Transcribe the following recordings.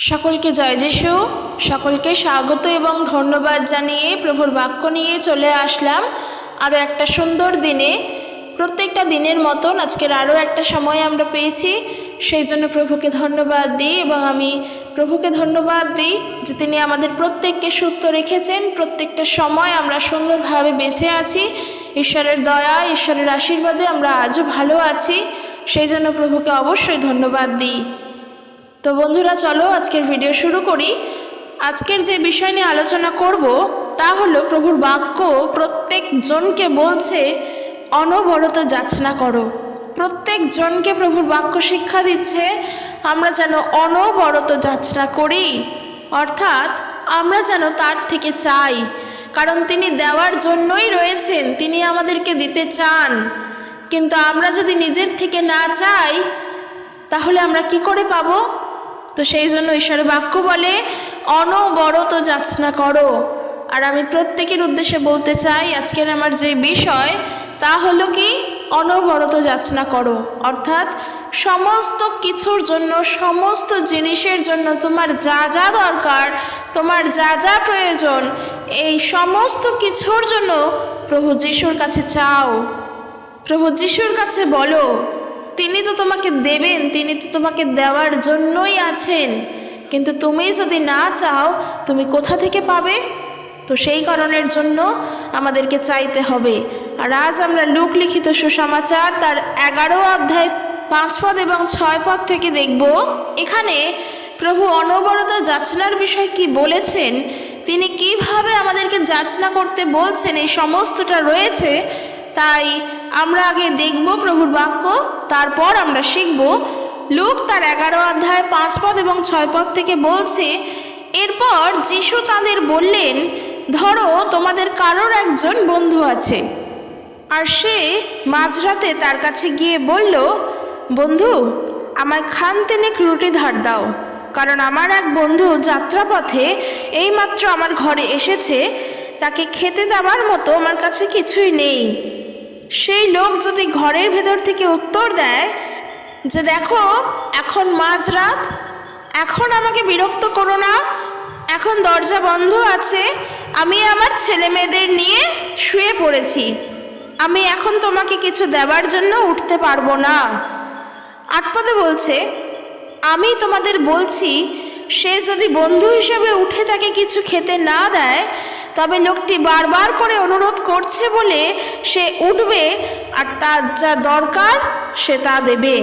সকলকে জয় যিশু। সকলকে স্বাগত এবং ধন্যবাদ জানিয়ে প্রভুর বাক্য নিয়ে চলে আসলাম আরও একটা সুন্দর দিনে। প্রত্যেকটা দিনের মতন আজকের আরও একটা সময় আমরা পেয়েছি, সেই জন্য প্রভুকে ধন্যবাদ দিই। এবং আমি প্রভুকে ধন্যবাদ দিই যে তিনি আমাদের প্রত্যেককে সুস্থ রেখেছেন। প্রত্যেকটা সময় আমরা সুন্দরভাবে বেঁচে আছি। ঈশ্বরের দয়া, ঈশ্বরের আশীর্বাদে আমরা আজও ভালো আছি, সেই জন্য প্রভুকে অবশ্যই ধন্যবাদ দিই। তো বন্ধুরা, চলো আজকের ভিডিও শুরু করি। আজকের যে বিষয় নিয়ে আলোচনা করব তা হলো প্রভুর বাক্য প্রত্যেকজনকে বলছে অনবরত যাচনা করো। প্রত্যেকজনকে প্রভুর বাক্য শিক্ষা দিচ্ছে আমরা যেন অনবরত যাচনা করি, অর্থাৎ আমরা যেন তার থেকে চাই, কারণ তিনি দেওয়ার জন্যই রয়েছেন, তিনি আমাদেরকে দিতে চান। কিন্তু আমরা যদি নিজের থেকে না চাই তাহলে আমরা কি করে পাবো? তো সেই জন্য ঈশ্বরের বাক্য বলে অনবরত যাচনা করো। আর আমি প্রত্যেকের উদ্দেশ্যে বলতে চাই আজকের আমার যে বিষয় তা হলো কি, অনবরত যাচনা করো। অর্থাৎ সমস্ত কিছুর জন্য, সমস্ত জিনিসের জন্য তোমার যা যা দরকার, তোমার যা যা প্রয়োজন, এই সমস্ত কিছুর জন্য প্রভু যিশুর কাছে চাও। প্রভু যিশুর কাছে বলো, তিনি তো তোমাকে দেবেন, তিনি তো তোমাকে দেওয়ার জন্যই আছেন। কিন্তু তুমি যদি না চাও তুমি কোথা থেকে পাবে? তো সেই কারণের জন্য আমাদেরকে চাইতে হবে। আর আজ আমরা লূক লিখিত সুসমাচার তার 11 অধ্যায় 5 পদ এবং 6 পদ থেকে দেখব। এখানে প্রভু অনবরত যাচনার বিষয় কি বলেছেন, তিনি কিভাবে আমাদেরকে যাচনা করতে বলছেন, এই সমস্তটা রয়েছে। তাই আমরা আগে দেখব প্রভুর বাক্য, তারপর আমরা শিখব। লূক তার 11 অধ্যায় 5 পদ এবং 6 পদ থেকে বলছে, এরপর যিশু তাদের বললেন, ধরো তোমাদের কারোর একজন বন্ধু আছে, আর সে মাঝরাতে তার কাছে গিয়ে বলল, বন্ধু, আমায় খানতেনেক রুটি ধার দাও, কারণ আমার এক বন্ধু যাত্রাপথে এইমাত্র আমার ঘরে এসেছে, তাকে খেতে দেওয়ার মতো আমার কাছে কিছুই নেই। সেই লোক যদি ঘরের ভেতর থেকে উত্তর দেয় যে দেখো এখন মাঝরাত, এখন আমাকে বিরক্ত করো না, এখন দরজা বন্ধ আছে, আমি আমার ছেলে মেয়েদের নিয়ে শুয়ে পড়েছি, আমি এখন তোমাকে কিছু দেওয়ার জন্য উঠতে পারবো না। 8 পদে বলছে, আমি তোমাদের বলছি, সে যদি বন্ধু হিসেবে উঠে তাকে কিছু খেতে না দেয়, তবে লোকটি বারবার করে অনুরোধ করছে বলে সে উঠবে আর তার যা দরকার সে তা দেবে।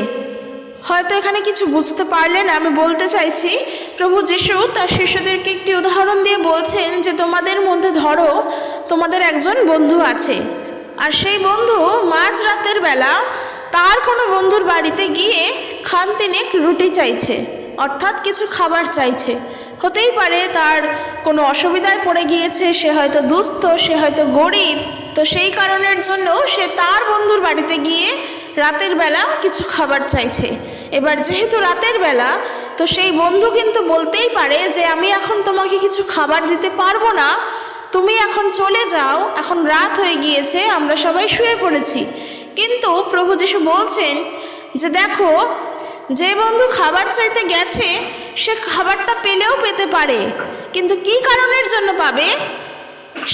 হয়তো এখানে কিছু বুঝতে পারলেন। আমি বলতে চাইছি প্রভু যিশু তার শিষ্যদেরকে একটি উদাহরণ দিয়ে বলছেন যে তোমাদের মধ্যে ধরো তোমাদের একজন বন্ধু আছে, আর সেই বন্ধু মাঝরাতের বেলা তার কোনো বন্ধুর বাড়িতে গিয়ে খানতেনেক রুটি চাইছে, অর্থাৎ কিছু খাবার চাইছে। হতেই পারে তার কোনো অসুবিধায় পড়ে গিয়েছে, সে হয়তো দুস্থ, সে হয়তো গরিব। তো সেই কারণের জন্য সে তার বন্ধুর বাড়িতে গিয়ে রাতের বেলা কিছু খাবার চাইছে। এবার যেহেতু রাতের বেলা, তো সেই বন্ধু কিন্তু বলতেই পারে যে আমি এখন তোমাকে কিছু খাবার দিতে পারবো না, তুমি এখন চলে যাও, এখন রাত হয়ে গিয়েছে, আমরা সবাই শুয়ে পড়েছি। কিন্তু প্রভু যিশু বলছেন যে দেখো, যে বন্ধু খাবার চাইতে গেছে সে খাবারটা পেলেও পেতে পারে, কিন্তু কি কারণের জন্য পাবে?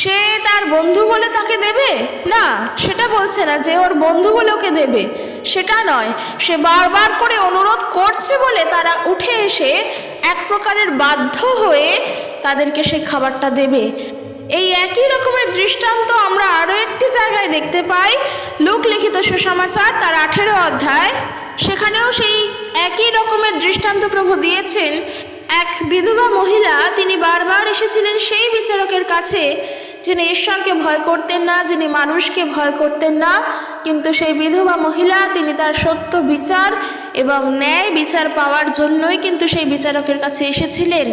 সে তার বন্ধু বলে তাকে দেবে না, সেটা বলছে না যে ওর বন্ধু বলে ওকে দেবে, সেটা নয়। সে বারবার করে অনুরোধ করছে বলে তারা উঠে এসে এক প্রকারের বাধ্য হয়ে তাদেরকে সেই খাবারটা দেবে। এই একই রকমের দৃষ্টান্ত আমরা আরও একটি জায়গায় দেখতে পাই, লূক লিখিত সুসমাচার তার 18 অধ্যায়। সেখানেও সেই একই রকমের দৃষ্টান্ত প্রভু দিয়েছেন। এক বিধবা মহিলা, তিনি বারবার এসেছিলেন সেই বিচারকের কাছে যিনি ঈশ্বরকে ভয় করতেন না, যিনি মানুষকে ভয় করতেন না। কিন্তু সেই বিধবা মহিলা, তিনি তার সত্য বিচার এবং ন্যায় বিচার পাওয়ার জন্যই কিন্তু সেই বিচারকের কাছে এসেছিলেন।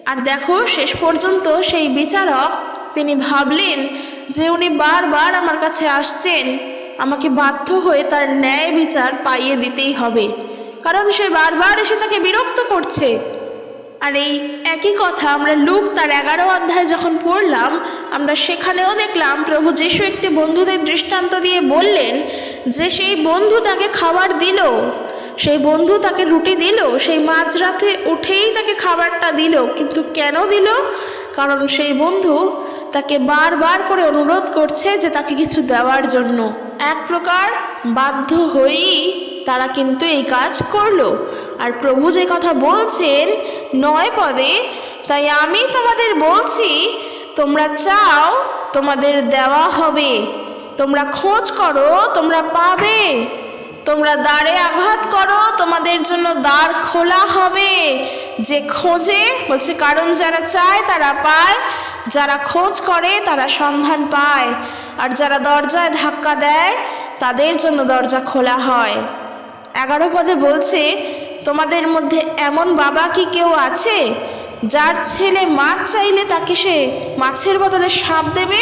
আর দেখো, শেষ পর্যন্ত সেই বিচারক তিনি ভাবলেন যে উনি বারবার আমার কাছে আসছেন, আমাকে বাধ্য হয়ে তার ন্যায় বিচার পাইয়ে দিতেই হবে, কারণ সে বারবার এসে তাকে বিরক্ত করছে। আর এই একই কথা আমরা লূক তার 11 অধ্যায় যখন পড়লাম, আমরা সেখানেও দেখলাম প্রভু যিশু একটি বন্ধুদের দৃষ্টান্ত দিয়ে বললেন যে সেই বন্ধু তাকে খাবার দিল, সেই বন্ধু তাকে রুটি দিল, সেই মাঝরাতে উঠেই তাকে খাবারটা দিল। কিন্তু কেন দিল? কারণ সেই বন্ধু তাকে বারবার করে অনুরোধ করছে যে তাকে কিছু দেওয়ার জন্য। এক প্রকার বাধ্য হয়েই তারা কিন্তু এই কাজ করলো। আর প্রভু যে কথা বলছেন 9 পদে, তাই আমি তোমাদের বলছি, তোমরা চাও তোমাদের দেওয়া হবে, তোমরা খোঁজ করো তোমরা পাবে, তোমরা দ্বারে আঘাত করো তোমাদের জন্য দ্বার খোলা হবে। যে খোঁজে বলছে, কারণ যারা চায় তারা পায়, যারা খোঁজ করে তারা সন্ধান পায়, আর যারা দরজায় ধাক্কা দেয় তাদের জন্য দরজা খোলা হয়। 11 পদে বলছে, তোমাদের মধ্যে এমন বাবা কি কেউ আছে যার ছেলে মাছ চাইলে তাকে সে মাছের বদলে সাপ দেবে?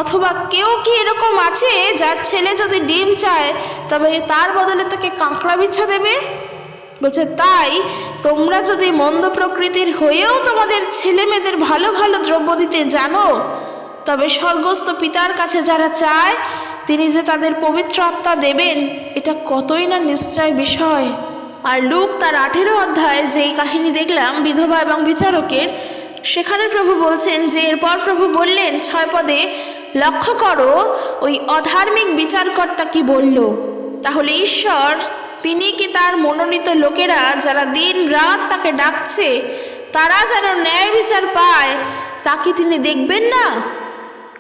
অথবা কেউ কি এরকম আছে যার ছেলে যদি ডিম চায় তবে তার বদলে তাকে কাঁকড়া বিছা দেবে? বলছে, তাই তোমরা যদি মন্দ প্রকৃতির হয়েও তোমাদের ছেলে মেয়েদের ভালো ভালো দ্রব্য দিতে জানো, তবে স্বর্গস্থ পিতার কাছে যারা চায় তিনি যে তাদের পবিত্র আত্মা দেবেন, এটা কতই না নিশ্চয় বিষয়। আর লূক তার 18 অধ্যায়ে যেই কাহিনী দেখলাম বিধবা এবং বিচারকের, সেখানে প্রভু বলছেন যে এরপর প্রভু বললেন 6 পদে, লক্ষ্য করো ওই অধার্মিক বিচারকর্তা কি বলল। তাহলে ঈশ্বর তিনি কি তার মনোনীত লোকেরা যারা দিন রাত তাকে ডাকছে তারা যেন ন্যায় বিচার পায় তা কি তিনি দেখবেন না?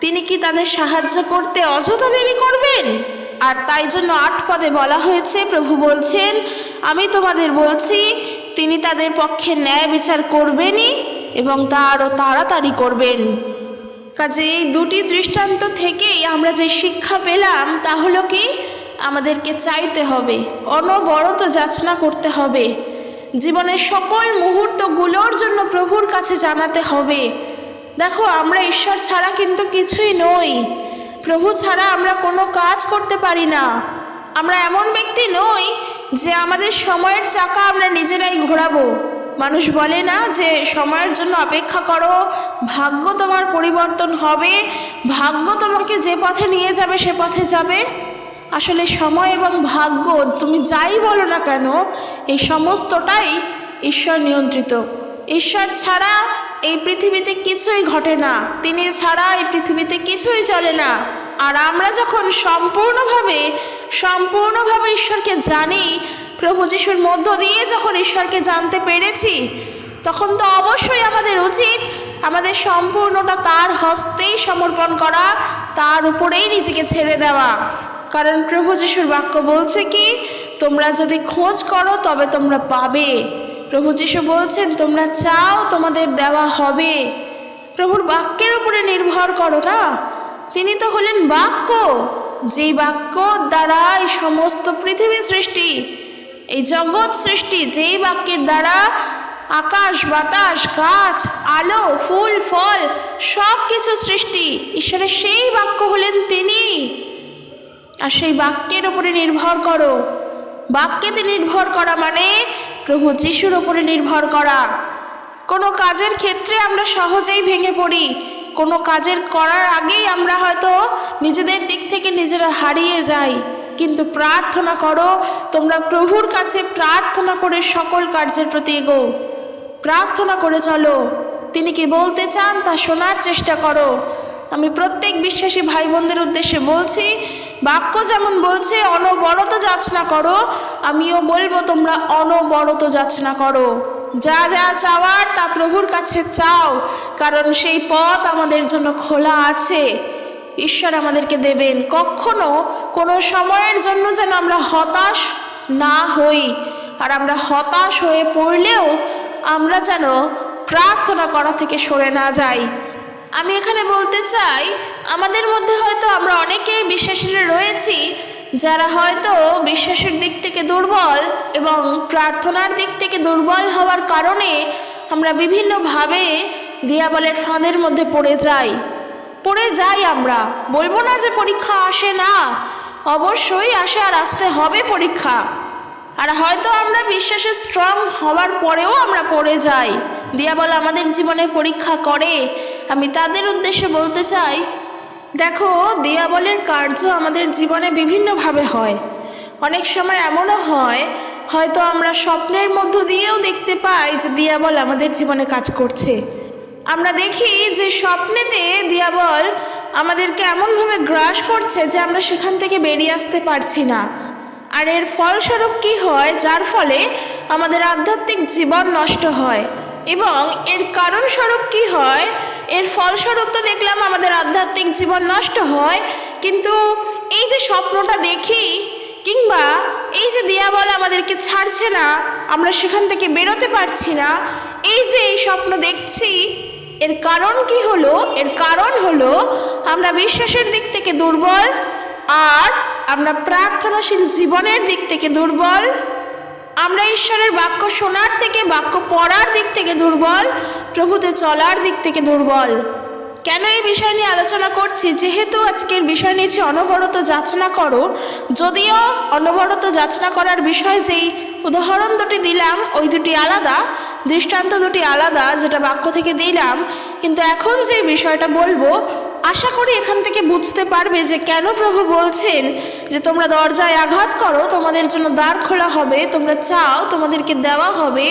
তিনি কি তাদের সাহায্য করতে অযথা দেরি করবেন? আর তাই জন্য 8 পদে বলা হয়েছে, প্রভু বলছেন, আমি তোমাদের বলছি তিনি তাদের পক্ষে ন্যায় বিচার করবেনই এবং তা আরও তাড়াতাড়ি করবেন। কাজে এই দুটি দৃষ্টান্ত থেকেই আমরা যে শিক্ষা পেলাম তা হলো কি, আমাদেরকে চাইতে হবে, অনবরত যাচনা করতে হবে, জীবনের সকল মুহূর্তগুলোর জন্য প্রভুর কাছে জানাতে হবে। দেখো, আমরা ঈশ্বর ছাড়া কিন্তু কিছুই নই, প্রভু ছাড়া আমরা কোনো কাজ করতে পারি না। আমরা এমন ব্যক্তি নই যে আমাদের সময়ের চাকা আমরা নিজেরাই ঘোরাবো। মানুষ বলে না যে সময়ের জন্য অপেক্ষা করো, ভাগ্য তোমার পরিবর্তন হবে, ভাগ্য তোমাকে যে পথে নিয়ে যাবে সে পথে যাবে। আসলে সময় এবং ভাগ্য তুমি যাই বলো না কেন, এই সমস্তটাই ঈশ্বর নিয়ন্ত্রিত। ঈশ্বর ছাড়া এই পৃথিবীতে কিছুই ঘটে না, তিনি ছাড়া এই পৃথিবীতে কিছুই চলে না। আর আমরা যখন সম্পূর্ণভাবে ঈশ্বরকে জানি, প্রভু যিশুর মধ্য দিয়ে যখন ঈশ্বরকে জানতে পেরেছি, তখন তো অবশ্যই আমাদের উচিত আমাদের সম্পূর্ণটা তার হস্তেই সমর্পণ করা, তার উপরেই নিজেকে ছেড়ে দেওয়া। কারণ প্রভু যিশুর বাক্য বলছে কি, তোমরা যদি খোঁজ করো তবে তোমরা পাবে। প্রভু যিশু বলছেন, তোমরা চাও তোমাদের দেওয়া হবে। প্রভুর বাক্যের উপরে নির্ভর করো না, তিনি তো হলেন বাক্য, যেই বাক্য দ্বারা এই সমস্ত পৃথিবী সৃষ্টি, এই জগৎ সৃষ্টি, যেই বাক্যের দ্বারা আকাশ বাতাস গাছ আলো ফুল ফল সব কিছু সৃষ্টি, ঈশ্বরের সেই বাক্য হলেন তিনি। আর সেই বাক্যের উপরে নির্ভর করো। বাক্যেতে নির্ভর করা মানে প্রভু যিশুর উপরে নির্ভর করা। কোনো কাজের ক্ষেত্রে আমরা সহজেই ভেঙে পড়ি, কোনো কাজের করার আগেই আমরা হয়তো নিজেদের দিক থেকে নিজেরা হারিয়ে যাই। কিন্তু প্রার্থনা করো, তোমরা প্রভুর কাছে প্রার্থনা করে সকল কার্যের প্রতি এগোও, প্রার্থনা করে চলো। তিনি কি বলতে চান তা শোনার চেষ্টা করো। আমি প্রত্যেক বিশ্বাসী ভাই বোনদের উদ্দেশ্যে বলছি, বাক্য যেমন বলছে অনবরত যাচনা করো, আমিও বলবো তোমরা অনবরত যাচনা করো। যা যা চাওয়ার তা প্রভুর কাছে চাও, কারণ সেই পথ আমাদের জন্য খোলা আছে, ঈশ্বর আমাদেরকে দেবেন। কখনো কোনো সময়ের জন্য যেন আমরা হতাশ না হই, আর আমরা হতাশ হয়ে পড়লেও আমরা যেন প্রার্থনা করা থেকে সরে না যাই। আমি এখানে বলতে চাই, আমাদের মধ্যে হয়তো আমরা অনেকেই বিশ্বাসীরা রয়েছি যারা হয়তো বিশ্বাসের দিক থেকে দুর্বল এবং প্রার্থনার দিক থেকে দুর্বল হওয়ার কারণে আমরা বিভিন্নভাবে দিয়াবলের ফাঁদের মধ্যে পড়ে যাই। আমরা বলবো না যে পরীক্ষা আসে না, অবশ্যই আসে, আর আসতে হবে পরীক্ষা। আর হয়তো আমরা বিশ্বাসে স্ট্রং হওয়ার পরেও আমরা পড়ে যাই, দিয়াবল আমাদের জীবনে পরীক্ষা করে। আমি তাদের উদ্দেশ্যে বলতে চাই, দেখো, দিয়াবলের কার্য আমাদের জীবনে বিভিন্নভাবে হয়। অনেক সময় এমনও হয় হয়তো আমরা স্বপ্নের মধ্য দিয়েও দেখতে পাই যে দিয়াবল আমাদের জীবনে কাজ করছে। আমরা দেখি যে স্বপ্নেতে দিয়াবল আমাদেরকে এমনভাবে গ্রাস করছে যে আমরা সেখান থেকে বেরিয়ে আসতে পারছি না। আর এর ফলস্বরূপ কি হয়, যার ফলে আমাদের আধ্যাত্মিক জীবন নষ্ট হয়। এবং এর কারণস্বরূপ কি হয়, এর ফলস্বরূপ তো দেখলাম আমাদের আধ্যাত্মিক জীবন নষ্ট হয়, কিন্তু এই যে স্বপ্নটা দেখি কিংবা এই যে দিয়াবল আমাদেরকে ছাড়ছে না, আমরা সেখান থেকে বেরোতে পারছি না, এই যে এই স্বপ্ন দেখছি, এর কারণ কি হলো? এর কারণ হলো আমরা বিশ্বাসের দিক থেকে দুর্বল, আর আমরা প্রার্থনাশীল জীবনের দিক থেকে দুর্বল, আমরা ঈশ্বরের বাক্য শোনার থেকে বাক্য পড়ার দিক থেকে দুর্বল, প্রভুতে চলার দিক থেকে দুর্বল। কেন এই বিষয় নিয়ে আলোচনা করছি? যেহেতু আজকের বিষয় নিয়েছি অনবরত যাচনা করো। যদিও অনবরত যাচনা করার বিষয় যেই উদাহরণ দুটি দিলাম ওই দুটি আলাদা, দৃষ্টান্ত দুটি আলাদা যেটা বাক্য থেকে দিলাম, কিন্তু এখন যে বিষয়টা বলবো আশা করি এখান থেকে বুঝতে পারবে যে কেন প্রভু বলছেন যে তোমরা দরজায় আঘাত করো, তোমাদের জন্য দ্বার খোলা হবে, তোমরা চাও তোমাদেরকে দেওয়া হবে।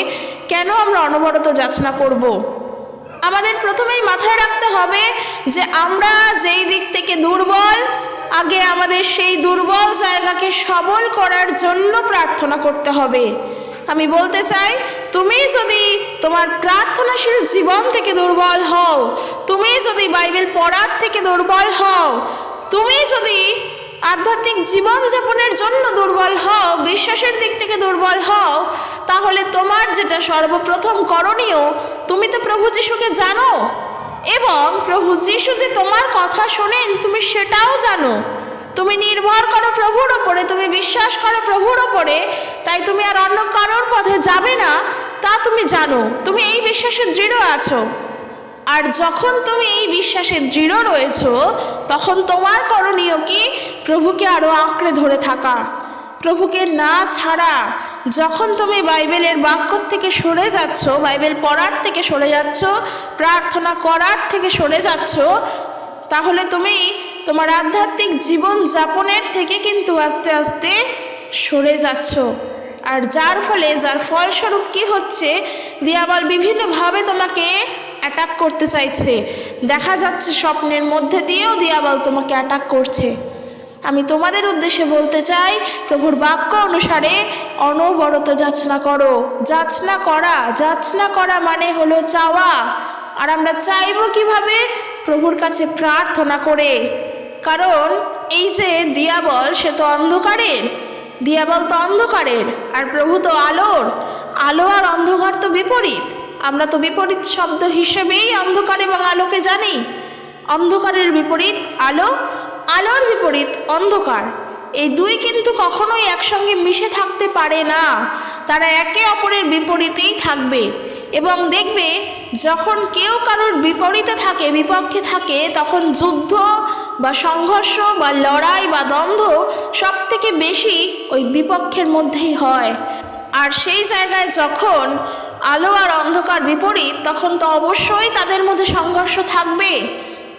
কেন আমরা অনবরত যাচনা করব? আমাদের প্রথমেই মাথায় রাখতে হবে যে আমরা যেই দিক থেকে দুর্বল, আগে আমাদের সেই দুর্বল জায়গাকে সবল করার জন্য প্রার্থনা করতে হবে। আমি বলতে চাই, তুমি যদি তোমার প্রার্থনাশীল জীবন থেকে দুর্বল হও, তুমি যদি বাইবেল পড়ার থেকে দুর্বল হও, তুমি যদি আধ্যাত্মিক জীবনযাপনের জন্য দুর্বল হও, বিশ্বাসের দিক থেকে দুর্বল হও, তাহলে তোমার যেটা সর্বপ্রথম করণীয়, তুমি তো প্রভু যিশুকে জানো এবং প্রভু যিশু যে তোমার কথা শোনেন তুমি সেটাও জানো। তুমি নির্ভর করো প্রভুর ওপরে, তুমি বিশ্বাস করো প্রভুর ওপরে, তাই তুমি আর অন্য কারোর পথে যাবে না, তা তুমি জানো। তুমি এই বিশ্বাসে দৃঢ় আছো। আর যখন তুমি এই বিশ্বাসে দৃঢ় রয়েছো, তখন তোমার করণীয় কি? প্রভুকে আরও আঁকড়ে ধরে থাকা, প্রভুকে না ছাড়া। যখন তুমি বাইবেলের বাক্য থেকে সরে যাচ্ছ, বাইবেল পড়ার থেকে সরে যাচ্ছ, প্রার্থনা করার থেকে সরে যাচ্ছ, তাহলে তুমি তোমার আধ্যাত্মিক জীবন যাপনের থেকে কিন্তু আস্তে আস্তে সরে যাচ্ছ। আর যার ফলস্বরূপ কি হচ্ছে, দিয়াবল বিভিন্নভাবে তোমাকে অ্যাটাক করতে চাইছে। দেখা যাচ্ছে স্বপ্নের মধ্যে দিয়েও দিয়াবল তোমাকে অ্যাটাক করছে। আমি তোমাদের উদ্দেশ্যে বলতে চাই, প্রভুর বাক্য অনুসারে অনবরত যাচনা করো। যাচনা করা মানে হলো চাওয়া। আর আমরা চাইবো কিভাবে? প্রভুর কাছে প্রার্থনা করে। কারণ এই যে দিয়াবল, সে তো অন্ধকারের, দিয়াবল তো অন্ধকারের, আর প্রভু তো আলোর। আলো আর অন্ধকার তো বিপরীত। আমরা তো বিপরীত শব্দ হিসেবেই অন্ধকার এবং আলোকে জানি। অন্ধকারের বিপরীত আলো, আলোর বিপরীত অন্ধকার। এই দুই কিন্তু কখনোই একসঙ্গে মিশে থাকতে পারে না, তারা একে অপরের বিপরীতেই থাকবে। এবং দেখবে যখন কেউ কারোর বিপরীতে থাকে, বিপক্ষে থাকে, তখন যুদ্ধ বা সংঘর্ষ বা লড়াই বা দ্বন্দ্ব সব থেকে বেশি ওই বিপক্ষের মধ্যেই হয়। আর সেই জায়গায় যখন আলো আর অন্ধকার বিপরীত, তখন তো অবশ্যই তাদের মধ্যে সংঘর্ষ থাকবে।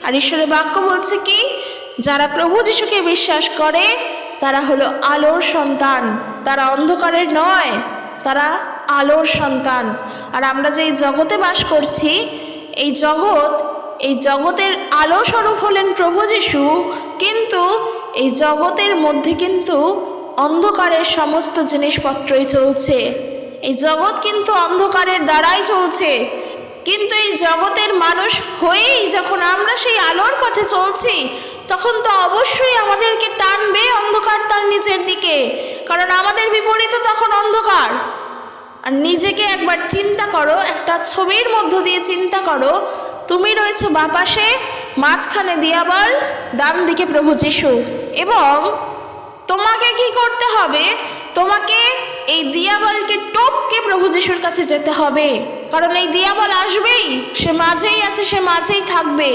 আর ঈশ্বরের বাক্য বলছে কি, যারা প্রভু যিশুকে বিশ্বাস করে তারা হলো আলোর সন্তান, তারা অন্ধকারের নয়, তারা আলোর সন্তান। আর আমরা যে এই জগতে বাস করছি, এই জগতের আলো স্বরূপ হলেন প্রভু যিশু, কিন্তু এই জগতের মধ্যে কিন্তু অন্ধকারের সমস্ত জিনিসপত্রই চলছে। এই জগৎ কিন্তু অন্ধকারের দ্বারাই চলছে। কিন্তু এই জগতের মানুষ হয়েই যখন আমরা সেই আলোর পথে চলছি, তখন তো অবশ্যই আমাদেরকে টানবে অন্ধকার তার নিচের দিকে, কারণ আমাদের বিপরীতে তখন অন্ধকার। আর নিজেকে একবার চিন্তা করো, একটা ছবির মধ্য দিয়ে চিন্তা করো, তুমি রয়েছো বাপাশে, মাঝখানে দিয়াবল, ডান দিকে প্রভু যিশু। এবং তোমাকে কি করতে হবে? তোমাকে এই দিয়াবলকে টপকে প্রভু যিশুর কাছে যেতে হবে, কারণ এই দিয়াবল আসবেই, সে মাঝেই আছে, সে মাঝেই থাকবে।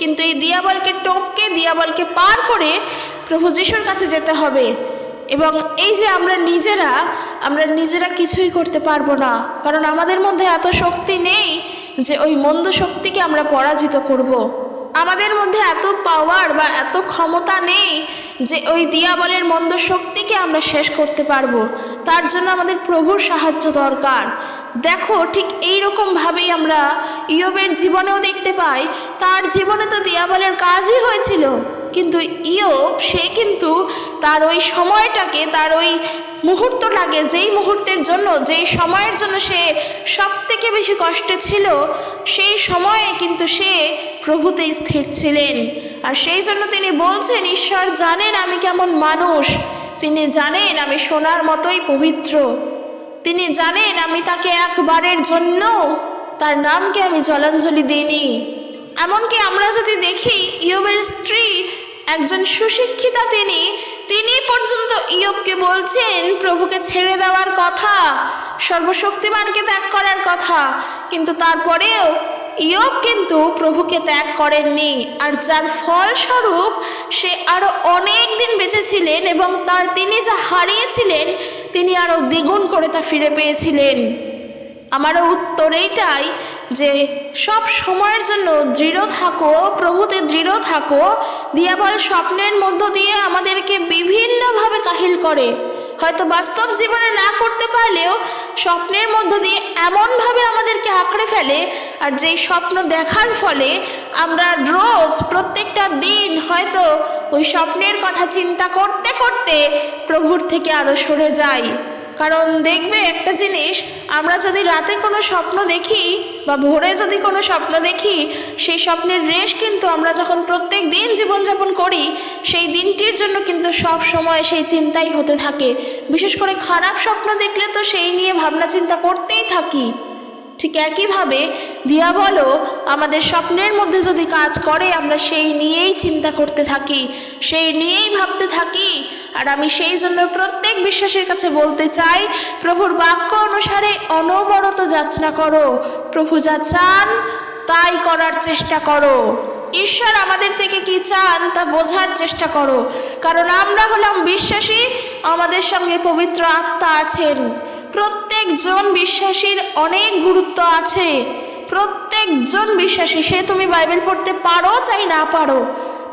কিন্তু এই দিয়াবলকে টপকে, দিয়াবলকে পার করে প্রভু যিশুর কাছে যেতে হবে। এবং এই যে আমরা নিজেরা কিছুই করতে পারবো না, কারণ আমাদের মধ্যে এত শক্তি নেই যে ওই মন্দ শক্তিকে আমরা পরাজিত করব। আমাদের মধ্যে এত পাওয়ার বা এত ক্ষমতা নেই যে ওই দিয়াবলের মন্দ শক্তিকে আমরা শেষ করতে পারবো। তার জন্য আমাদের প্রভুর সাহায্য দরকার। দেখো, ঠিক এইরকমভাবেই আমরা ইয়োবের জীবনেও দেখতে পাই। তার জীবনে তো দিয়াবলের কাজই হয়েছিল, কিন্তু ইয়োব সে কিন্তু তার ওই সময়টাকে, তার ওই মুহূর্তটাকে, যেই মুহূর্তের জন্য, যেই সময়ের জন্য সে সব থেকে বেশি কষ্টে ছিল, সেই সময়ে কিন্তু সে প্রভুতে স্থির ছিলেন। আর সেই জন্য তিনি বলছেন, ঈশ্বর জানেন আমি কেমন মানুষ, তিনি জানেন আমি সোনার মতোই পবিত্র, তিনি জানেন আমি তাকে একবারের জন্য তার নামকে আমি জলাঞ্জলি দিইনি। এমনকি আমরা যদি দেখি, ইয়োবের স্ত্রী একজন সুশিক্ষিতা, তিনি পর্যন্ত ইয়োবকে বলছেন প্রভুকে ছেড়ে দেওয়ার কথা, সর্বশক্তিমানকে ত্যাগ করার কথা, কিন্তু তারপরেও ইয়োব কিন্তু প্রভুকে ত্যাগ করেননি। আর যার ফলস্বরূপ সে আরও অনেক দিন বেঁচে ছিলেন এবং তিনি যা হারিয়েছিলেন তিনি আরও দ্বিগুণ করে তা ফিরে পেয়েছিলেন। আমারও উত্তর এইটাই যে সব সময়ের জন্য দৃঢ় থাকো, প্রভুতে দৃঢ় থাকো। দিয়াবল স্বপ্নের মধ্য দিয়ে আমাদেরকে বিভিন্নভাবে কাহিল করে, হয়তো বাস্তব জীবনে না করতে পারলেও স্বপ্নের মধ্য দিয়ে এমনভাবে আমাদেরকে আঁকড়ে ফেলে, আর যেই স্বপ্ন দেখার ফলে আমরা রোজ প্রত্যেকটা দিন হয়তো ওই স্বপ্নের কথা চিন্তা করতে করতে প্রভুর থেকে আরও সরে যাই। কারণ দেখবে একটা জিনিস, আমরা যদি রাতে কোনো স্বপ্ন দেখি বা ভোরে যদি কোনো স্বপ্ন দেখি, সেই স্বপ্নের রেশ কিন্তু আমরা যখন প্রত্যেক দিন জীবনযাপন করি, সেই দিনটির জন্য কিন্তু সব সময় সেই চিন্তাই হতে থাকে। বিশেষ করে খারাপ স্বপ্ন দেখলে তো সেই নিয়ে ভাবনা চিন্তা করতেই থাকি। ঠিক একইভাবে দিয়াবলও আমাদের স্বপ্নের মধ্যে যদি কাজ করে, আমরা সেই নিয়েই চিন্তা করতে থাকি, সেই নিয়েই ভাবতে থাকি। আর আমি সেই জন্য প্রত্যেক বিশ্বাসের কাছে বলতে চাই, প্রভুর বাক্য অনুসারে অনবরত যাচনা করো, প্রভু যা চান তাই করার চেষ্টা করো। ঈশ্বর আমাদের থেকে কি চান তা বোঝার চেষ্টা করো, কারণ আমরা হলাম বিশ্বাসী, আমাদের সঙ্গে পবিত্র আত্মা আছেন। প্রত্যেকজন বিশ্বাসীর অনেক গুরুত্ব আছে। প্রত্যেকজন বিশ্বাসী, সে তুমি বাইবেল পড়তে পারো চাই না পারো,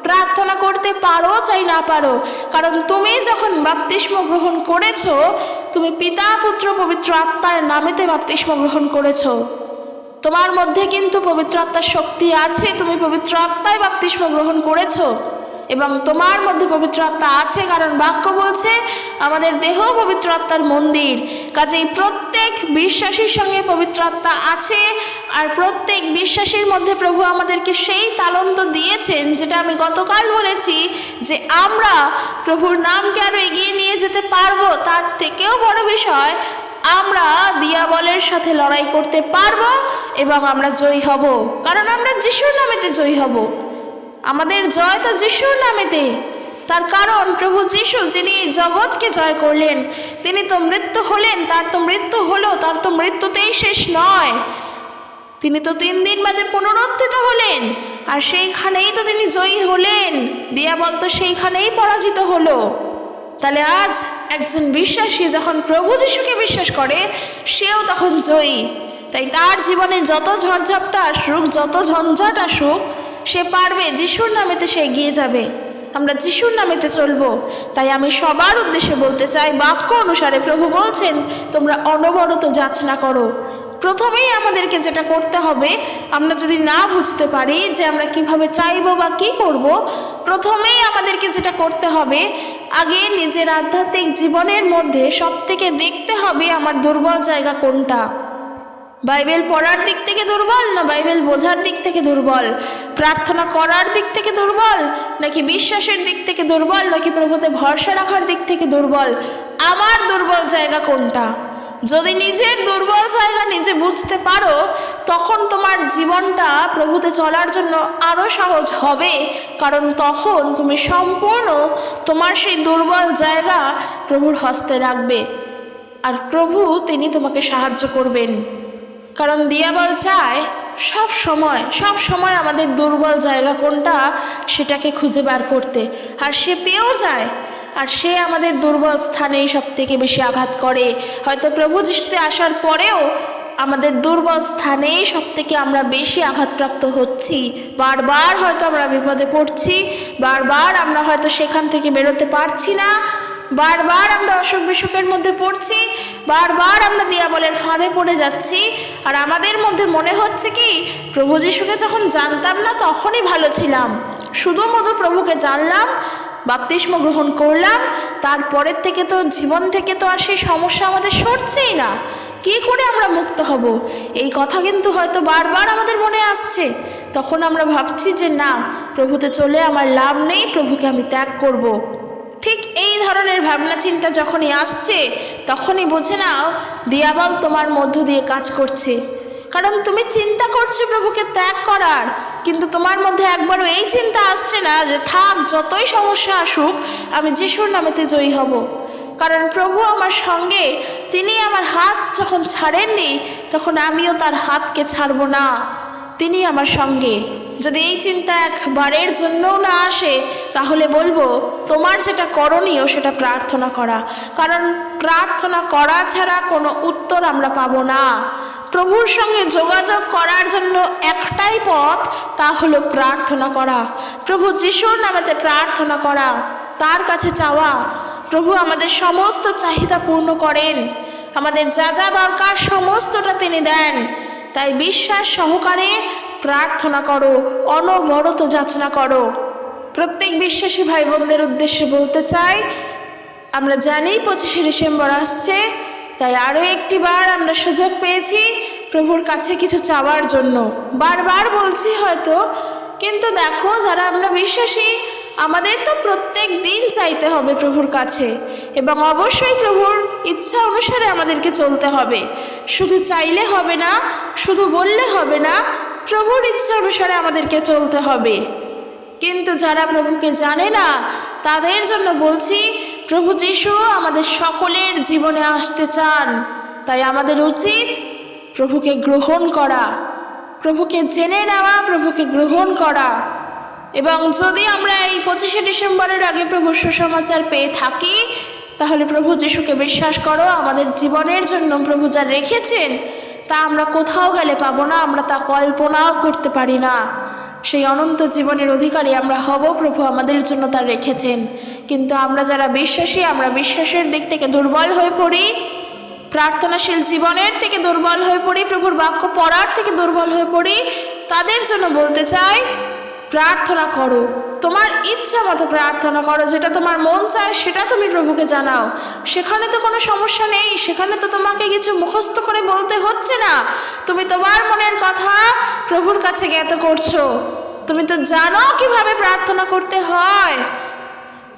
প্রার্থনা করতে পারো চাই না পারো, কারণ তুমি যখন বাপ্তিস্ম গ্রহণ করেছো, তুমি পিতা পুত্র পবিত্র আত্মার নামেতে বাপ্তিস্ম গ্রহণ করেছো। তোমার মধ্যে কিন্তু পবিত্র আত্মার শক্তি আছে, তুমি পবিত্র আত্মায় বাপ্তিস্ম গ্রহণ করেছো এবং তোমার মধ্যে পবিত্র আত্মা আছে, কারণ বাক্য বলছে আমাদের দেহ পবিত্র আত্মার মন্দির। কাজেই প্রত্যেক বিশ্বাসীর সঙ্গে পবিত্র আত্মা আছে, আর প্রত্যেক বিশ্বাসীর মধ্যে প্রভু আমাদেরকে সেই তালন্ত দিয়েছেন, যেটা আমি গতকাল বলেছি যে আমরা প্রভুর নামকে আরও এগিয়ে নিয়ে যেতে পারবো। তার থেকেও বড় বিষয়, আমরা দিয়াবলের সাথে লড়াই করতে পারবো এবং আমরা জয়ী হব, কারণ আমরা যিশুর নামেতে জয়ী হব। আমাদের জয় তো যিশুর নামেতে। তার কারণ প্রভু যিশু, যিনি জগৎকে জয় করলেন, তিনি তো মৃত্যু হলেন, তার তো মৃত্যু হলো, তার তো মৃত্যুতেই শেষ নয়, তিনি তো 3 দিন বাদে পুনরুত্থিত হলেন, আর সেইখানেই তো তিনি জয়ী হলেন। দিয়াবল তো সেইখানেই পরাজিত হলো। তাহলে আজ একজন বিশ্বাসী যখন প্রভু যিশুকে বিশ্বাস করে, সেও তখন জয়ী। তাই তার জীবনে যত ঝড়ঝাপটা আসুক, যত ঝঞ্ঝাট আসুক, সে পারবে, যিশুর নামেতে সে এগিয়ে যাবে। আমরা যিশুর নামেতে চলবো। তাই আমি সবার উদ্দেশ্যে বলতে চাই, বাক্য অনুসারে প্রভু বলছেন তোমরা অনবরত যাচনা করো। প্রথমেই আমাদেরকে যেটা করতে হবে, আমরা যদি না বুঝতে পারি যে আমরা কিভাবে চাইবো বা কি করব, প্রথমেই আমাদেরকে যেটা করতে হবে, আগে নিজের আধ্যাত্মিক জীবনের মধ্যে সবথেকে দেখতে হবে আমার দুর্বল জায়গা কোনটা। বাইবেল পড়ার দিক থেকে দুর্বল, না বাইবেল বোঝার দিক থেকে দুর্বল, প্রার্থনা করার দিক থেকে দুর্বল, নাকি বিশ্বাসের দিক থেকে দুর্বল, নাকি প্রভুতে ভরসা রাখার দিক থেকে দুর্বল? আমার দুর্বল জায়গা কোনটা? যদি নিজের দুর্বল জায়গা নিজে বুঝতে পারো, তখন তোমার জীবনটা প্রভুতে চলার জন্য আরও সহজ হবে, কারণ তখন তুমি সম্পূর্ণ তোমার সেই দুর্বল জায়গা প্রভুর হস্তে রাখবে, আর প্রভু তিনি তোমাকে সাহায্য করবেন। কারণ দিয়াবল চায় সব সময় আমাদের দুর্বল জায়গা কোনটা সেটাকে খুঁজে বার করতে, আর সে পেয়েও যায়, আর সে আমাদের দুর্বল স্থানেই সব থেকে বেশি আঘাত করে। হয়তো প্রভু যিশুতে আসার পরেও আমাদের দুর্বল স্থানেই সবথেকে আমরা বেশি আঘাতপ্রাপ্ত হচ্ছি। বারবার হয়তো আমরা বিপদে পড়ছি, বারবার আমরা হয়তো সেখান থেকে বেরোতে পারছি না, বারবার আমরা অসুখ বিসুখের মধ্যে পড়ছি, বারবার আমরা দিয়াবলের ফাঁদে পড়ে যাচ্ছি। আর আমাদের মধ্যে মনে হচ্ছে কি, প্রভু যিশুকে যখন জানতাম না তখনই ভালো ছিলাম, শুধুমাত্র প্রভুকে জানলাম, বাপ্তিস্ম গ্রহণ করলাম, তারপরের থেকে তো জীবন থেকে তো আর সেই সমস্যা আমাদের সরছেই না, কী করে আমরা মুক্ত হব? এই কথা কিন্তু হয়তো বারবার আমাদের মনে আসছে। তখন আমরা ভাবছি যে না, প্রভুতে চলে আমার লাভ নেই, প্রভুকে আমি ত্যাগ করব। ঠিক এই ধরনের ভাবনা চিন্তা যখনই আসছে, তখনই বুঝে নাও দিয়াবল তোমার মধ্য দিয়ে কাজ করছে। কারণ তুমি চিন্তা করছো প্রভুকে ত্যাগ করার, কিন্তু তোমার মধ্যে একবারও এই চিন্তা আসছে না যে থাক, যতই সমস্যা আসুক আমি যিশুর নামেতে জয়ী হব। কারণ প্রভু আমার সঙ্গে, তিনি আমার হাত যখন ছাড়েননি তখন আমিও তার হাতকে ছাড়ব না, তিনি আমার সঙ্গে। যদি এই চিন্তা একবারের জন্যও না আসে, তাহলে বলবো তোমার যেটা করণীয় সেটা প্রার্থনা করা। কারণ প্রার্থনা করা ছাড়া কোনো উত্তর আমরা পাবো না। প্রভুর সঙ্গে যোগাযোগ করার জন্য একটাই পথ, তা হলো প্রার্থনা করা, প্রভু যিশুর নামেতে প্রার্থনা করা, তার কাছে চাওয়া। প্রভু আমাদের সমস্ত চাহিদা পূর্ণ করেন, আমাদের যা যা দরকার সমস্তটা তিনি দেন। তাই বিশ্বাস সহকারে প্রার্থনা করো, অনবরত যাচনা করো। প্রত্যেক বিশ্বাসী ভাই বোনদের উদ্দেশ্যে বলতে চাই, আমরা জানি 25শে ডিসেম্বর আসছে, তাই আরও একটি বার আমরা সুযোগ পেয়েছি প্রভুর কাছে কিছু চাওয়ার জন্য। বারবার বলছি হয়তো, কিন্তু দেখো যারা আমরা বিশ্বাসী, আমাদের তো প্রত্যেক দিন চাইতে হবে প্রভুর কাছে, এবং অবশ্যই প্রভুর ইচ্ছা অনুসারে আমাদেরকে চলতে হবে। শুধু চাইলে হবে না, শুধু বললে হবে না, প্রভুর ইচ্ছা অনুসারে আমাদেরকে চলতে হবে। কিন্তু যারা প্রভুকে জানে না, তাদের জন্য বলছি, প্রভু যিশু আমাদের সকলের জীবনে আসতে চান। তাই আমাদের উচিত প্রভুকে গ্রহণ করা, প্রভুকে জেনে নেওয়া, প্রভুকে গ্রহণ করা। এবং যদি আমরা এই 25শে ডিসেম্বরের আগে প্রভুর সুসমাচার পেয়ে থাকি, তাহলে প্রভু যিশুকে বিশ্বাস করো, আমাদের জীবনের জন্য প্রভু যা রেখেছেন তা আমরা কোথাও গেলে পাবো না, আমরা তা কল্পনাও করতে পারি না। সেই অনন্ত জীবনের অধিকারী আমরা হব, প্রভু আমাদের জন্য তা রেখেছেন। কিন্তু আমরা যারা বিশ্বাসী, আমরা বিশ্বাসের দিক থেকে দুর্বল হয়ে পড়ি, প্রার্থনাশীল জীবনের থেকে দুর্বল হয়ে পড়ি, প্রভুর বাক্য পড়ার থেকে দুর্বল হয়ে পড়ি। তাদের জন্য বলতে চাই, প্রার্থনা করো, তোমার ইচ্ছা মতো প্রার্থনা করো, যেটা তোমার মন চায় সেটা তুমি প্রভুকে জানাও। সেখানে তো কোনো সমস্যা নেই, সেখানে তো তোমাকে কিছু মুখস্থ করে বলতে হচ্ছে না। তুমি তোমার মনের কথা প্রভুর কাছে জ্ঞাত করছো, তুমি তো জানো কিভাবে প্রার্থনা করতে হয়।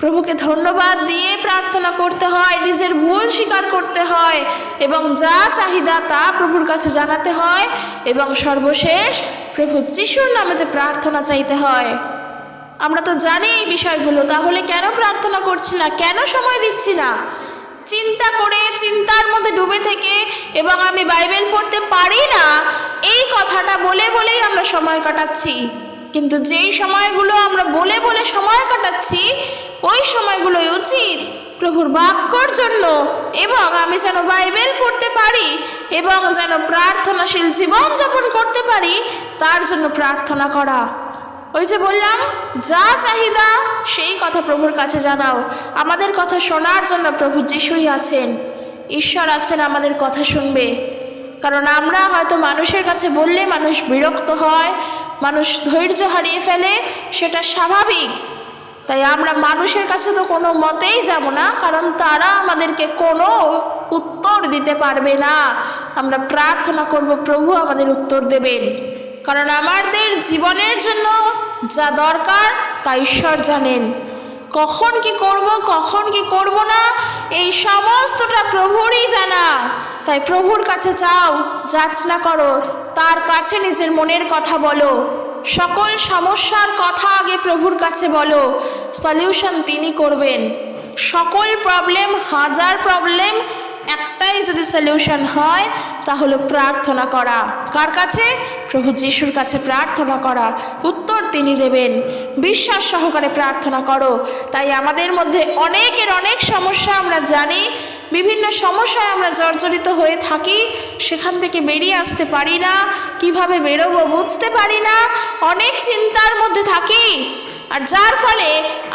প্রভুকে ধন্যবাদ দিয়ে প্রার্থনা করতে হয়, নিজের ভুল স্বীকার করতে হয়, এবং যা চাহিদা তা প্রভুর কাছে জানাতে হয়, এবং সর্বশেষ প্রভু যিশুর নামেতে প্রার্থনা চাইতে হয়। আমরা তো জানি এই বিষয়গুলো, তাহলে কেন প্রার্থনা করছি না, কেন সময় দিচ্ছি না? চিন্তা করে, চিন্তার মধ্যে ডুবে থেকে, এবং আমি বাইবেল পড়তে পারি না এই কথাটা বলে বলেই আমরা সময় কাটাচ্ছি। কিন্তু যেই সময়গুলো আমরা বলে বলে সময় কাটাচ্ছি, ওই সময়গুলোই উচিত প্রভুর বাক্যর জন্য, এবং আমি যেন বাইবেল পড়তে পারি এবং যেন প্রার্থনাশীল জীবন যাপন করতে পারি, তার জন্য প্রার্থনা করা। ওই যে বললাম, যা চাহিদা সেই কথা প্রভুর কাছে জানাও। আমাদের কথা শোনার জন্য প্রভু যিশুই আছেন, ঈশ্বর আছেন, আমাদের কথা শুনবে। কারণ আমরা হয়তো মানুষের কাছে বললে মানুষ বিরক্ত হয়, মানুষ ধৈর্য হারিয়ে ফেলে, সেটা স্বাভাবিক। তাই আমরা মানুষের কাছে তো কোনো মতেই যাব না, কারণ তারা আমাদেরকে কোনো উত্তর দিতে পারবে না। আমরা প্রার্থনা করব, প্রভু আমাদের উত্তর দেবেন। কারণ আমাদের জীবনের জন্য যা দরকার তা ঈশ্বর জানেন। কখন কি করব, কখন কি করব না, এই সমস্তটা প্রভুরই জানা। তাই প্রভুর কাছে চাও, যাচনা করো, তার কাছে নিজের মনের কথা বলো, সকল সমস্যার কথা আগে প্রভুর কাছে বলো, সলিউশন তিনি করবেন। সকল প্রবলেম, হাজার প্রবলেম, একটাই যদি সলিউশন হয় তা হলো প্রার্থনা করা। কার কাছে? প্রভু যিশুর কাছে প্রার্থনা করা, উত্তর তিনি দেবেন। বিশ্বাস সহকারে প্রার্থনা করো। তাই আমাদের মধ্যে অনেকের অনেক সমস্যা আমরা জানি, বিভিন্ন সমস্যায় আমরা জর্জরিত হয়ে থাকি, সেখান থেকে বেরিয়ে আসতে পারি না, কিভাবে বেরোবো বুঝতে পারি না, অনেক চিন্তার মধ্যে থাকি। আর যার ফলে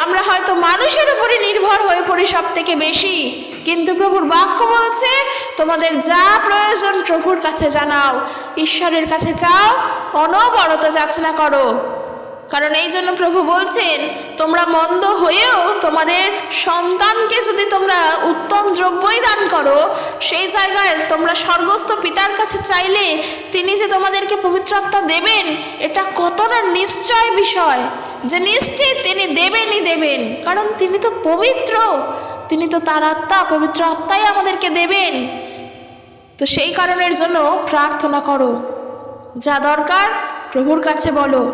আমরা হয়তো মানুষের উপরে নির্ভর হয়ে পড়ি সব থেকে বেশি। কিন্তু প্রভুর বাক্য বলছে, তোমাদের যা প্রয়োজন প্রভুর কাছে জানাও, ঈশ্বরের কাছে চাও, অনবরত যাচনা করো। কারণ এই জন্য প্রভু বলছেন, তোমরা মন্দ হয়েও তোমাদের সন্তানকে যদি তোমরা উত্তম দ্রব্যই দান করো, সেই জায়গায় তোমরা স্বর্গস্থ পিতার কাছে চাইলে তিনি যে তোমাদেরকে পবিত্র আত্মা দেবেন, এটা কত না নিশ্চয় বিষয় যে নিশ্চিত তিনি দেবেনই দেবেন। কারণ তিনি তো পবিত্র, তিনি তো তার আত্মা, পবিত্র আত্মাই আমাদেরকে দেবেন। তো সেই কারণের জন্য প্রার্থনা করো, যা দরকার প্রভুর কাছে বলো।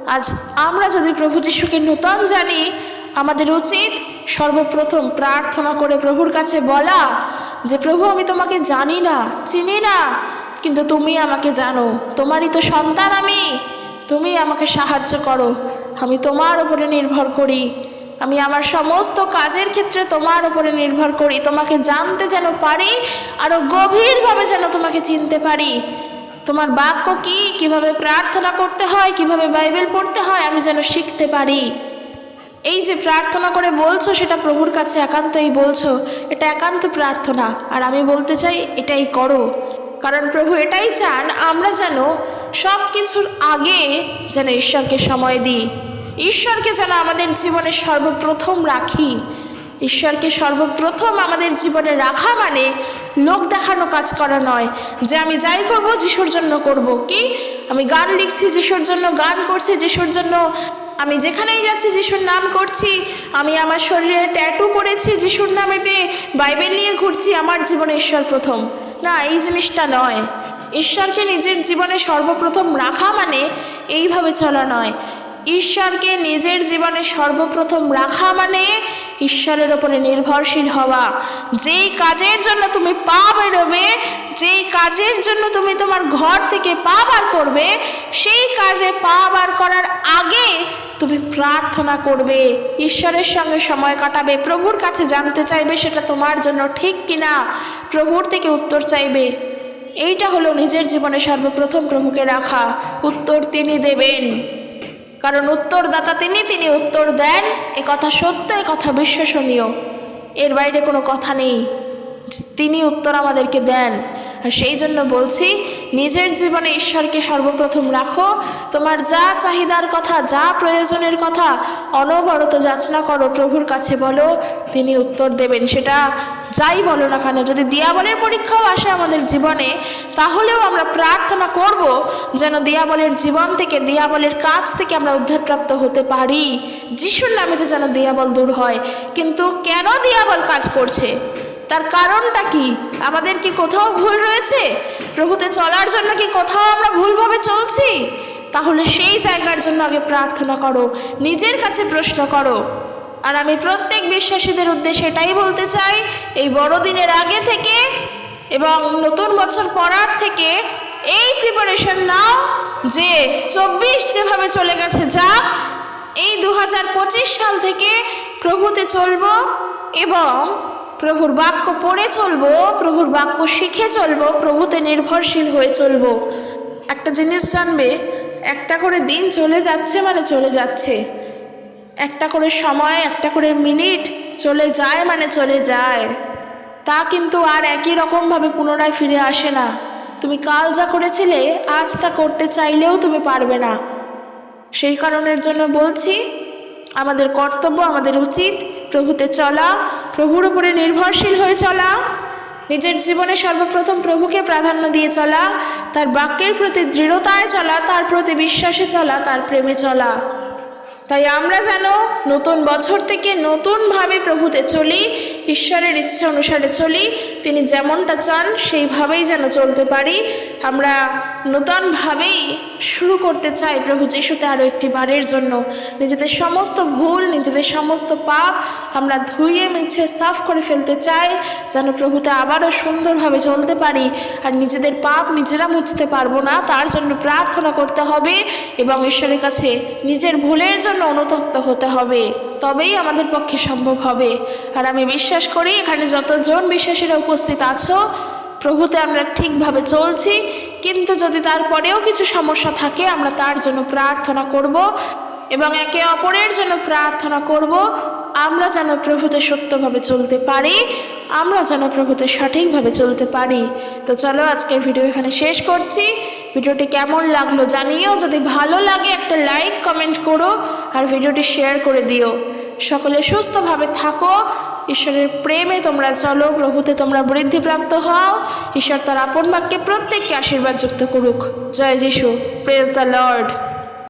আজ আমরা যদি প্রভু যিশুকে নূতন জানি, আমাদের উচিত সর্বপ্রথম প্রার্থনা করে প্রভুর কাছে বলা যে, প্রভু আমি তোমাকে জানি না, চিনি না, কিন্তু তুমি আমাকে জানো, তোমারই তো সন্তান আমি, তুমি আমাকে সাহায্য করো, আমি তোমার উপরে নির্ভর করি, আমি আমার সমস্ত কাজের ক্ষেত্রে তোমার উপরে নির্ভর করি, তোমাকে জানতে যেন পারি, আরও গভীরভাবে যেন তোমাকে চিনতে পারি। তোমার বাক্য কি, কিভাবে প্রার্থনা করতে হয়, কিভাবে বাইবেল পড়তে হয়, আমি যেন শিখতে পারি। এই যে প্রার্থনা করে বলছো, সেটা প্রভুর কাছে একান্তই বলছো, এটা একান্ত প্রার্থনা। আর আমি বলতে চাই, এটাই করো। কারণ প্রভু এটাই চান আমরা যেন সব কিছুর আগে যেন ঈশ্বরকে সময় দিই, ঈশ্বরকে যেন আমাদের জীবনে সর্বপ্রথম রাখি। ঈশ্বরকে সর্বপ্রথম আমাদের জীবনে রাখা মানে লোক দেখানো কাজ করা নয়, যে আমি যাই করব যিশুর জন্য করব। কি আমি গান লিখছি যিশুর জন্য, গান করছি যিশুর জন্য, আমি যেখানেই যাচ্ছি যিশুর নাম করছি, আমি আমার শরীরে ট্যাটু করেছি যিশুর নামেতে, বাইবেল নিয়ে ঘুরছি, আমার জীবনে ঈশ্বর প্রথম। না, এই জিনিসটা নয়। ঈশ্বরকে নিজের জীবনে সর্বপ্রথম রাখা মানে এইভাবে চলা নয়। ঈশ্বরকে নিজের জীবনে সর্বপ্রথম রাখা মানে ঈশ্বরের ওপরে নির্ভরশীল হওয়া। যেই কাজের জন্য তুমি পা বেরোবে, যেই কাজের জন্য তুমি তোমার ঘর থেকে পা বার করবে, সেই কাজে পা বার করার আগে তুমি প্রার্থনা করবে, ঈশ্বরের সঙ্গে সময় কাটাবে, প্রভুর কাছে জানতে চাইবে সেটা তোমার জন্য ঠিক কিনা, প্রভুর থেকে উত্তর চাইবে। এইটা হলো নিজের জীবনে সর্বপ্রথম প্রভুকে রাখা। উত্তর তিনি দেবেন, কারণ উত্তরদাতা তিনি উত্তর দেন। এ কথা সত্য, এ কথা বিশ্বসনীয়, এর বাইরে কোনো কথা নেই। তিনি উত্তর আমাদেরকে দেন। আর সেই জন্য বলছি, নিজের জীবনে ঈশ্বরকে সর্বপ্রথম রাখো। তোমার যা চাহিদার কথা, যা প্রয়োজনের কথা অনবরত যাচনা করো, প্রভুর কাছে বলো, তিনি উত্তর দেবেন। সেটা যাই বলো না কেন, যদি দিয়াবলের পরীক্ষাও আসে আমাদের জীবনে, তাহলেও আমরা প্রার্থনা করব যেন দিয়াবলের জীবন থেকে, দিয়াবলের কাজ থেকে আমরা উদ্ধারপ্রাপ্ত হতে পারি। যিশুর নামেতে যেন দিয়াবল দূর হয়। কিন্তু কেন দিয়াবল কাজ করছে, তার কারণটা কি? আমাদের কি কোথাও ভুল রয়েছে? প্রভুতে চলার জন্য কি কোথাও আমরা ভুলভাবে চলছি? তাহলে সেই জায়গার জন্য আগে প্রার্থনা করো, নিজের কাছে প্রশ্ন করো। আর আমি প্রত্যেক বিশ্বাসীদের উদ্দেশ্যে এটাই বলতে চাই, এই বড়দিনের আগে থেকে এবং নতুন বছর পড়ার থেকে এই প্রিপারেশন নাও যে 24 যেভাবে চলে গেছে যাক, এই 2025 সাল থেকে প্রভুতে চলবো এবং প্রভুর বাক্য পড়ে চলবো, প্রভুর বাক্য শিখে চলবো, প্রভুতে নির্ভরশীল হয়ে চলবো। একটা জিনিস জানবে, একটা করে দিন চলে যাচ্ছে মানে চলে যাচ্ছে, একটা করে সময়, একটা করে মিনিট চলে যায় মানে চলে যায়। তা কিন্তু আর একই রকমভাবে পুনরায় ফিরে আসে না। তুমি কাল যা করেছিলে আজ তা করতে চাইলেও তুমি পারবে না। সেই কারণের জন্য বলছি, আমাদের কর্তব্য, আমাদের উচিত প্রভুতে চলা, প্রভুর উপরে নির্ভরশীল হয়ে চলা, নিজের জীবনে সর্বপ্রথম প্রভুকে প্রাধান্য দিয়ে চলা, তার বাক্যের প্রতি দৃঢ়তায় চলা, তার প্রতি বিশ্বাসে চলা, তার প্রেমে চলা। তাই আমরা যেন নতুন বছর থেকে নতুনভাবে প্রভুতে চলি, ঈশ্বরের ইচ্ছে অনুসারে চলি, তিনি যেমনটা চান সেইভাবেই যেন চলতে পারি। আমরা নতুনভাবেই শুরু করতে চাই প্রভু যিশুতে আরও একটি বারের জন্য। নিজেদের সমস্ত ভুল, নিজেদের সমস্ত পাপ আমরা ধুয়ে মুছে সাফ করে ফেলতে চাই, যেন প্রভুতে আবারও সুন্দরভাবে চলতে পারি। আর নিজেদের পাপ নিজেরা মুছতে পারবো না, তার জন্য প্রার্থনা করতে হবে এবং ঈশ্বরের কাছে নিজের ভুলের জন্য অনুতপ্ত হতে হবে। তবেই আমাদের পক্ষে সম্ভব হবে। আর আমি বিশ্বাস করি এখানে যতজন বিশ্বাসীরা উপস্থিত আছো, প্রভুতে আমরা ঠিকভাবে চলছি, কিন্তু যদি তারপরেও কিছু সমস্যা থাকে আমরা তার জন্য প্রার্থনা করব এবং একে অপরের জন্য প্রার্থনা করব, আমরা যেন প্রভুতে সত্যভাবে চলতে পারি, আমরা যেন প্রভুতে সঠিকভাবে চলতে পারি। তো চলো আজকের ভিডিও এখানে শেষ করছি। ভিডিওটি কেমন লাগলো জানিও, যদি ভালো লাগে একটা লাইক কমেন্ট করো আর ভিডিওটি শেয়ার করে দিও। সকলে সুস্থভাবে থাকো, ঈশ্বরের প্রেমে তোমরা চলো, প্রভুতে তোমরা বৃদ্ধিপ্রাপ্ত হও। ঈশ্বর তার আপন বাক্যে প্রত্যেককে আশীর্বাদ যুক্ত করুক। জয় যিশু, প্রেজ দ্য লর্ড।